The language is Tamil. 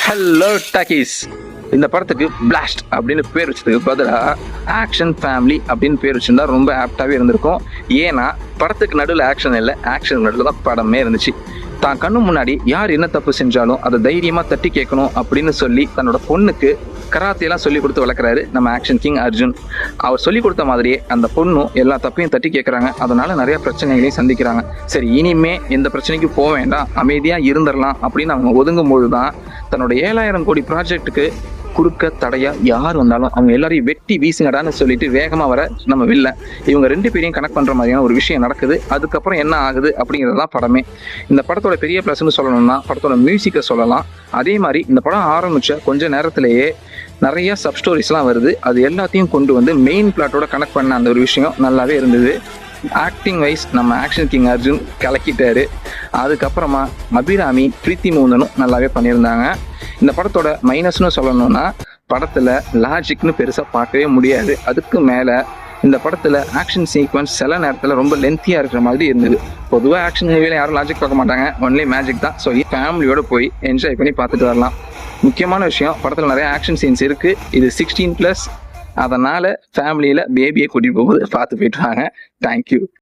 Hello talkies. இந்த படத்துக்கு பிளாஸ்ட் அப்படின்னு பேர் வச்சதுக்கு பதிலாக ஆக்ஷன் ஃபேமிலி அப்படின்னு பேர் வச்சிருந்தா ரொம்ப ஆப்டாகவே இருந்திருக்கும். ஏன்னா படத்துக்கு நடுவில் ஆக்ஷன் இல்லை, ஆக்ஷன் நடுவில் தான் படமே இருந்துச்சு. தான் கண்ணு முன்னாடி யார் என்ன தப்பு செஞ்சாலும் அதை தைரியமாக தட்டி கேட்கணும் அப்படின்னு சொல்லி தன்னோட பொண்ணுக்கு கராத்தையெல்லாம் சொல்லி கொடுத்து வளர்க்குறாரு நம்ம ஆக்ஷன் கிங் அர்ஜுன். அவர் சொல்லி கொடுத்த மாதிரியே அந்த பொண்ணும் எல்லா தப்பையும் தட்டி கேட்குறாங்க. அதனால நிறைய பிரச்சனைகளையும் சந்திக்கிறாங்க. சரி, இனிமே எந்த பிரச்சனைக்கும் போக வேண்டாம், அமைதியாக இருந்துடலாம் அப்படின்னு அவங்க ஒதுங்கும்போது தான் தன்னோட 7,000 கோடி ப்ராஜெக்ட்டுக்கு குறுக்க தடையா யார் வந்தாலும் அவங்க எல்லாரையும் வெட்டி வீசுங்கடான்னு சொல்லிட்டு வேகமா வர நம்ம வில்ல இவங்க 2 பேரையும் கனெக்ட் பண்ற மாதிரியான ஒரு விஷயம் நடக்குது. அதுக்கப்புறம் என்ன ஆகுது அப்படிங்கிறது தான் படமே. இந்த படத்தோட பெரிய பிளஸ்ன்னு சொல்லணும்னா படத்தோட மியூசிக்கை சொல்லலாம். அதே மாதிரி இந்த படம் ஆரம்பிச்ச கொஞ்ச நேரத்திலேயே நிறைய சப் ஸ்டோரிஸ்லாம் வருது. அது எல்லாத்தையும் கொண்டு வந்து மெயின் பிளாட்டோட கனெக்ட் பண்ண அந்த ஒரு விஷயம் நல்லாவே இருந்தது. ஆக்டிங் வைஸ் நம்ம ஆக்ஷன் கிங் அர்ஜுன் கலக்கிட்டாரு. அதுக்கப்புறமா அபிராமி, பிரீத்தி மூந்தனும் நல்லாவே பண்ணியிருந்தாங்க. இந்த படத்தோட மைனஸ்னு சொல்லணும்னா படத்தில் லாஜிக்னு பெருசாக பார்க்கவே முடியாது. அதுக்கு மேலே இந்த படத்தில் ஆக்ஷன் சீக்வன்ஸ் சில நேரத்தில் ரொம்ப லென்த்தியாக இருக்கிற மாதிரி இருந்தது. பொதுவாக ஆக்ஷன் மூவியில் யாரும் லாஜிக் பார்க்க மாட்டாங்க, ஒன்லி மேஜிக் தான். ஸோ ஃபேமிலியோடு போய் என்ஜாய் பண்ணி பார்த்துட்டு வரலாம். முக்கியமான விஷயம், படத்தில் நிறைய ஆக்ஷன் சீன்ஸ் இருக்குது. இது 16+, அதனால் ஃபேமிலியில் பேபியை கூட்டிகிட்டு போகும்போது பார்த்து போயிட்டு வாங்க. தேங்க்யூ.